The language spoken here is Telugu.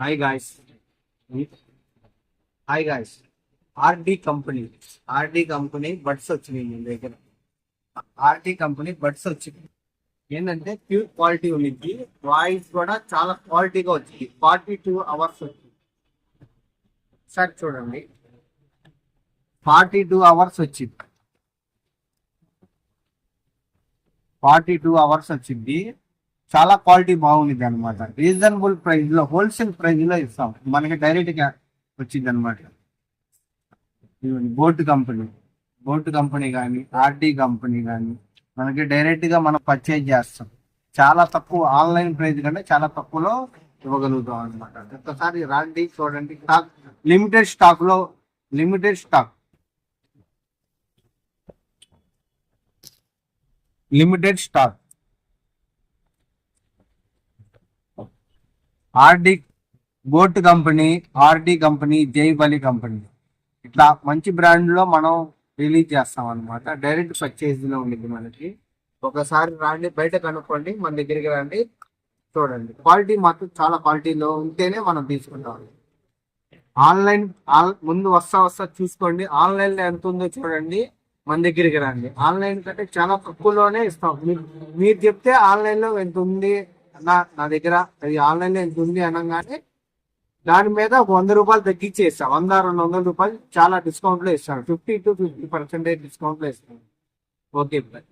Hi guys hi guys RD company buds వచ్చినాయి మీ దగ్గర. ఆర్డి కంపెనీ బడ్స్ వచ్చింది. ఏంటంటే ప్యూర్ క్వాలిటీ ఉంది. వాయిస్ కూడా చాలా క్వాలిటీగా వచ్చింది. 42 hours వచ్చింది. సార్ చూడండి, 42 hours వచ్చింది. 42 hours వచ్చింది. చాలా క్వాలిటీ బాగుంది అనమాట. రీజనబుల్ ప్రైస్ లో, హోల్సేల్ ప్రైస్ లో ఇస్తాం. మనకి డైరెక్ట్ గా వచ్చింది అనమాట. బోట్ కంపెనీ కానీ, ఆర్డి కంపెనీ కానీ మనకి డైరెక్ట్ గా మనం పర్చేజ్ చేస్తాం. చాలా తక్కువ, ఆన్లైన్ ప్రైస్ కంటే చాలా తక్కువలో ఇవ్వగలుగుతాం అనమాట. ఒక్కసారి రాండి, చూడండి. స్టాక్ లిమిటెడ్ స్టాక్ లో, limited stock limited stock RD RD company, జై బలి కంపెనీ, ఇట్లా మంచి బ్రాండ్ లో మనం రిలీజ్ చేస్తాం అనమాట. డైరెక్ట్ పర్చేజ్ లో ఉండేది మనకి. ఒకసారి రాండి, బయట కనుక్కోండి, మన దగ్గరికి రండి, చూడండి. క్వాలిటీ మాత్రం చాలా క్వాలిటీలో ఉంటేనే మనం తీసుకుంటాం. ఆన్లైన్ ముందు వస్తా చూసుకోండి. ఆన్లైన్ లో ఎంత ఉందో చూడండి, మన దగ్గరికి రండి. ఆన్లైన్ కంటే చాలా తక్కువలోనే ఇస్తాం. మీరు చెప్తే ఆన్లైన్ లో ఎంత ఉంది నా దగ్గర, అది ఆన్లైన్ లో ఎంత ఉంది అనగానే దాని మీద ఒక 100 రూపాయలు తగ్గించి ఇస్తాం. 100-200 రూపాయలు చాలా డిస్కౌంట్ లో ఇస్తాను. 50 to 50% డిస్కౌంట్ లో ఇస్తాను. Okay bye.